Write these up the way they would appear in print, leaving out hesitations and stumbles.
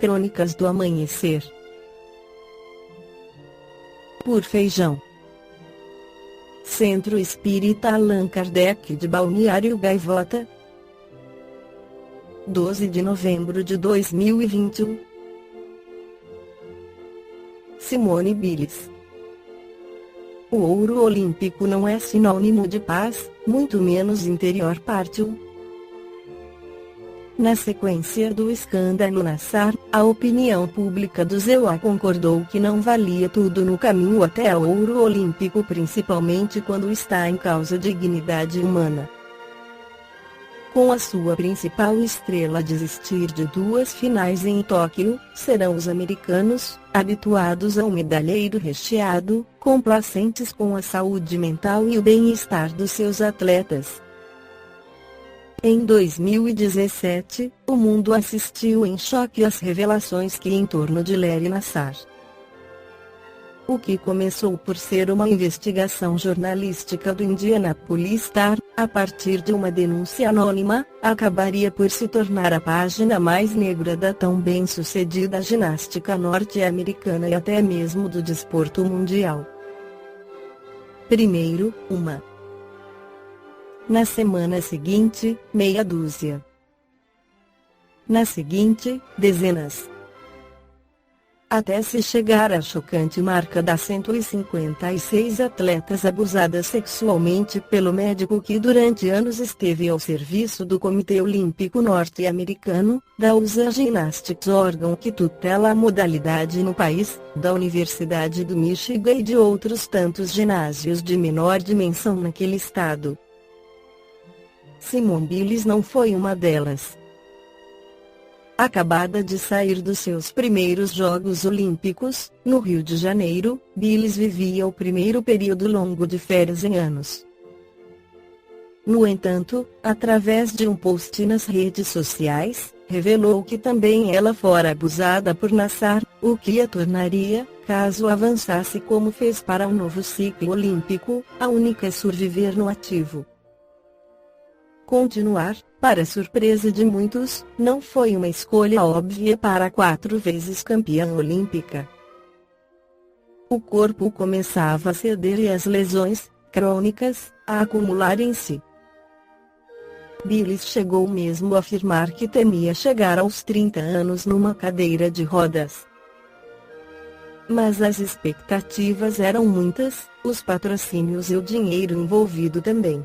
Crônicas do Amanhecer. Por Feijão. Centro Espírita Allan Kardec de Balneário Gaivota, 12 de novembro de 2021. Simone Biles. O ouro olímpico não é sinônimo de paz, muito menos interior. Parte 1. Na sequência do escândalo Nassar, a opinião pública do ZEUA concordou que não valia tudo no caminho até ao ouro olímpico, principalmente quando está em causa a dignidade humana. Com a sua principal estrela a desistir de 2 finais em Tóquio, serão os americanos, habituados ao medalheiro recheado, complacentes com a saúde mental e o bem-estar dos seus atletas. Em 2017, o mundo assistiu em choque às revelações que em torno de Larry Nassar. O que começou por ser uma investigação jornalística do Indianapolis Star, a partir de uma denúncia anônima, acabaria por se tornar a página mais negra da tão bem-sucedida ginástica norte-americana e até mesmo do desporto mundial. Primeiro, na semana seguinte, meia dúzia. Na seguinte, dezenas. Até se chegar à chocante marca das 156 atletas abusadas sexualmente pelo médico que durante anos esteve ao serviço do Comitê Olímpico Norte-Americano, da USA Gymnastics, órgão que tutela a modalidade no país, da Universidade do Michigan e de outros tantos ginásios de menor dimensão naquele estado. Simone Biles não foi uma delas. Acabada de sair dos seus primeiros Jogos Olímpicos, no Rio de Janeiro, Biles vivia o primeiro período longo de férias em anos. No entanto, através de um post nas redes sociais, revelou que também ela fora abusada por Nassar, o que a tornaria, caso avançasse como fez para um novo ciclo olímpico, a única a sobreviver no ativo. Continuar, para surpresa de muitos, não foi uma escolha óbvia para a 4 vezes campeã olímpica. O corpo começava a ceder e as lesões, crônicas, a acumularem-se. Biles chegou mesmo a afirmar que temia chegar aos 30 anos numa cadeira de rodas. Mas as expectativas eram muitas, os patrocínios e o dinheiro envolvido também.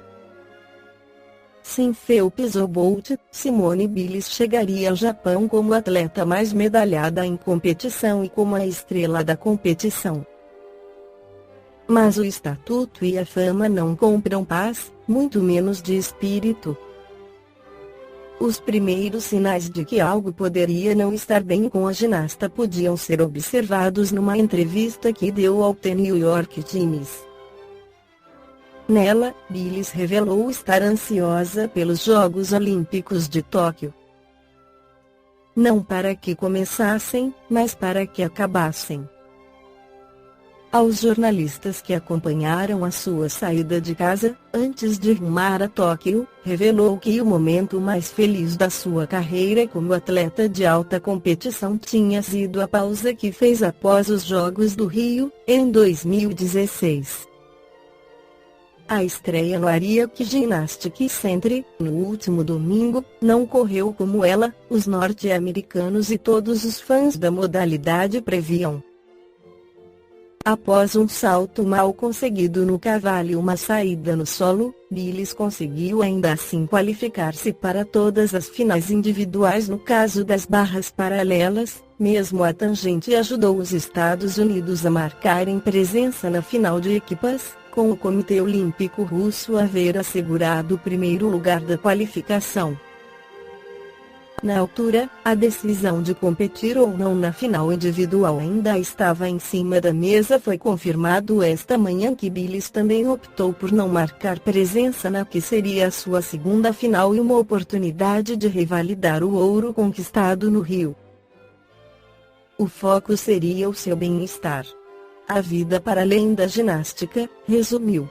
Sem Phelps ou Bolt, Simone Biles chegaria ao Japão como atleta mais medalhada em competição e como a estrela da competição. Mas o estatuto e a fama não compram paz, muito menos de espírito. Os primeiros sinais de que algo poderia não estar bem com a ginasta podiam ser observados numa entrevista que deu ao The New York Times. Nela, Biles revelou estar ansiosa pelos Jogos Olímpicos de Tóquio. Não para que começassem, mas para que acabassem. Aos jornalistas que acompanharam a sua saída de casa, antes de rumar a Tóquio, revelou que o momento mais feliz da sua carreira como atleta de alta competição tinha sido a pausa que fez após os Jogos do Rio, em 2016. A estreia no Ariake Gymnastics Center, no último domingo, não correu como ela, os norte-americanos e todos os fãs da modalidade previam. Após um salto mal conseguido no cavalo e uma saída no solo, Biles conseguiu ainda assim qualificar-se para todas as finais individuais no caso das barras paralelas, mesmo a tangente ajudou os Estados Unidos a marcarem presença na final de equipas, com o Comitê Olímpico Russo haver assegurado o primeiro lugar da qualificação. Na altura, a decisão de competir ou não na final individual ainda estava em cima da mesa. Foi confirmado esta manhã que Biles também optou por não marcar presença na que seria a sua segunda final e uma oportunidade de revalidar o ouro conquistado no Rio. O foco seria o seu bem-estar. A vida para além da ginástica, resumiu.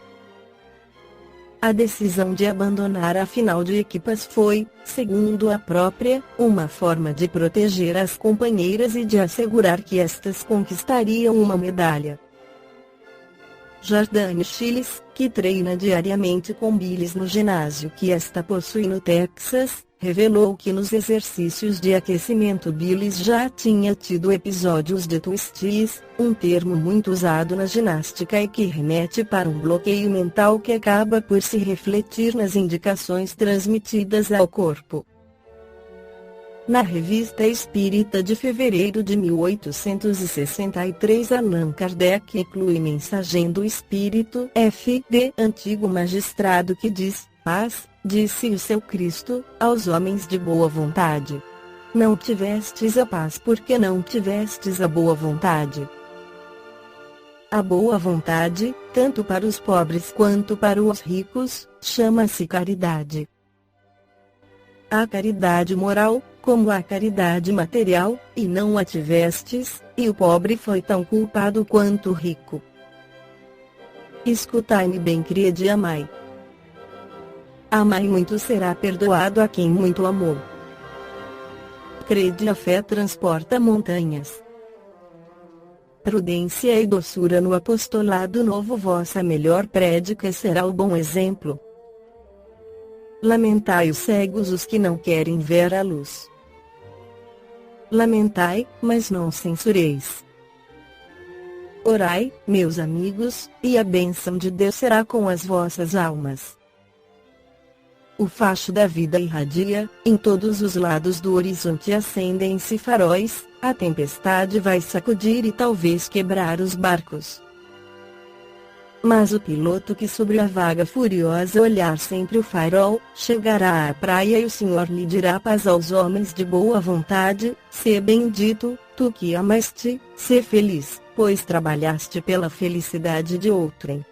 A decisão de abandonar a final de equipas foi, segundo a própria, uma forma de proteger as companheiras e de assegurar que estas conquistariam uma medalha. Jardane Chiles, que treina diariamente com Billis no ginásio que esta possui no Texas, revelou que nos exercícios de aquecimento Billis já tinha tido episódios de twists, um termo muito usado na ginástica e que remete para um bloqueio mental que acaba por se refletir nas indicações transmitidas ao corpo. Na Revista Espírita de fevereiro de 1863, Allan Kardec inclui Mensagem do Espírito F.D., antigo magistrado, que diz: paz, disse o seu Cristo, aos homens de boa vontade. Não tivestes a paz porque não tivestes a boa vontade. A boa vontade, tanto para os pobres quanto para os ricos, chama-se caridade. A caridade moral, como a caridade material, e não a tivestes, e o pobre foi tão culpado quanto o rico. Escutai-me bem, crede e amai. Amai muito, será perdoado a quem muito amou. Crede, a fé transporta montanhas. Prudência e doçura no apostolado novo, vossa melhor prédica será o bom exemplo. Lamentai os cegos, os que não querem ver a luz. Lamentai, mas não censureis. Orai, meus amigos, e a bênção de Deus será com as vossas almas. O facho da vida irradia, em todos os lados do horizonte acendem-se faróis, a tempestade vai sacudir e talvez quebrar os barcos. Mas o piloto que sobre a vaga furiosa olhar sempre o farol, chegará à praia e o Senhor lhe dirá: paz aos homens de boa vontade, sê bendito, tu que amaste, sê feliz, pois trabalhaste pela felicidade de outrem.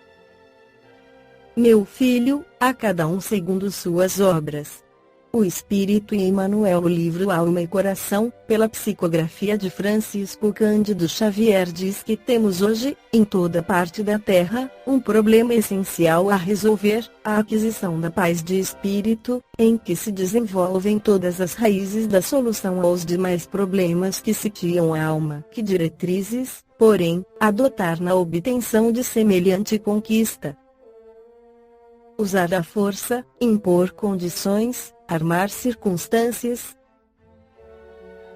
Meu filho, a cada um segundo suas obras. O Espírito e Emmanuel, o livro Alma e Coração, pela psicografia de Francisco Cândido Xavier, diz que temos hoje, em toda parte da Terra, um problema essencial a resolver: a aquisição da paz de espírito, em que se desenvolvem todas as raízes da solução aos demais problemas que sitiam a alma. Que diretrizes, porém, adotar na obtenção de semelhante conquista? Usar a força, impor condições, armar circunstâncias?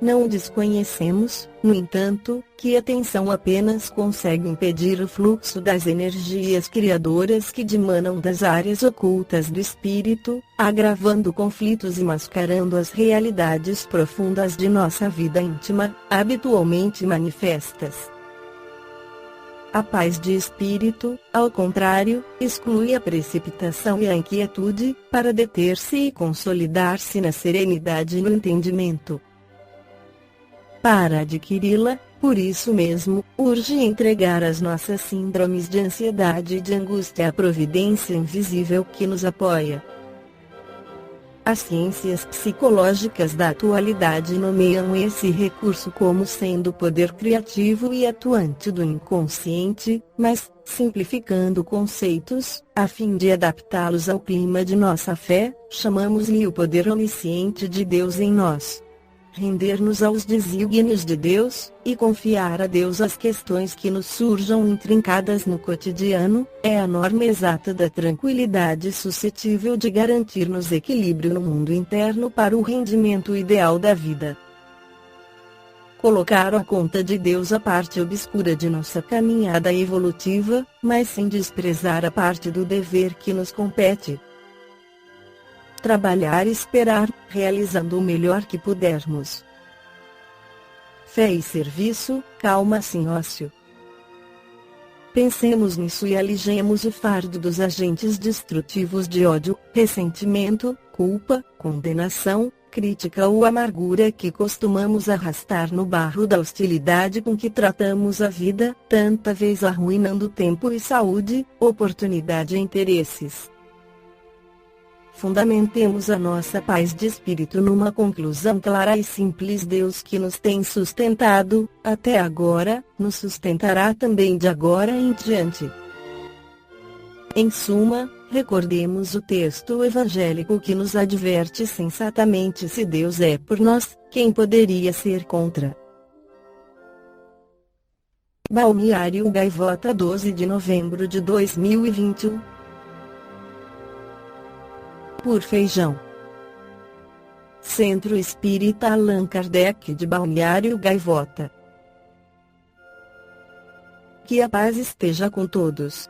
Não desconhecemos, no entanto, que a tensão apenas consegue impedir o fluxo das energias criadoras que dimanam das áreas ocultas do espírito, agravando conflitos e mascarando as realidades profundas de nossa vida íntima, habitualmente manifestas. A paz de espírito, ao contrário, exclui a precipitação e a inquietude, para deter-se e consolidar-se na serenidade e no entendimento. Para adquiri-la, por isso mesmo, urge entregar as nossas síndromes de ansiedade e de angústia à providência invisível que nos apoia. As ciências psicológicas da atualidade nomeiam esse recurso como sendo o poder criativo e atuante do inconsciente, mas, simplificando conceitos, a fim de adaptá-los ao clima de nossa fé, chamamos-lhe o poder onisciente de Deus em nós. Render-nos aos desígnios de Deus, e confiar a Deus as questões que nos surjam intrincadas no cotidiano, é a norma exata da tranquilidade suscetível de garantir-nos equilíbrio no mundo interno para o rendimento ideal da vida. Colocar à conta de Deus a parte obscura de nossa caminhada evolutiva, mas sem desprezar a parte do dever que nos compete. Trabalhar e esperar, realizando o melhor que pudermos. Fé e serviço, calma sem ócio. Pensemos nisso e alijemos o fardo dos agentes destrutivos de ódio, ressentimento, culpa, condenação, crítica ou amargura que costumamos arrastar no barro da hostilidade com que tratamos a vida, tanta vez arruinando tempo e saúde, oportunidade e interesses. Fundamentemos a nossa paz de espírito numa conclusão clara e simples: Deus que nos tem sustentado, até agora, nos sustentará também de agora em diante. Em suma, Recordemos o texto evangélico que nos adverte sensatamente: se Deus é por nós, quem poderia ser contra? Balneário Gaivota, 12 de novembro de 2021. Por Feijão. Centro Espírita Allan Kardec de Balneário Gaivota. Que a paz esteja com todos.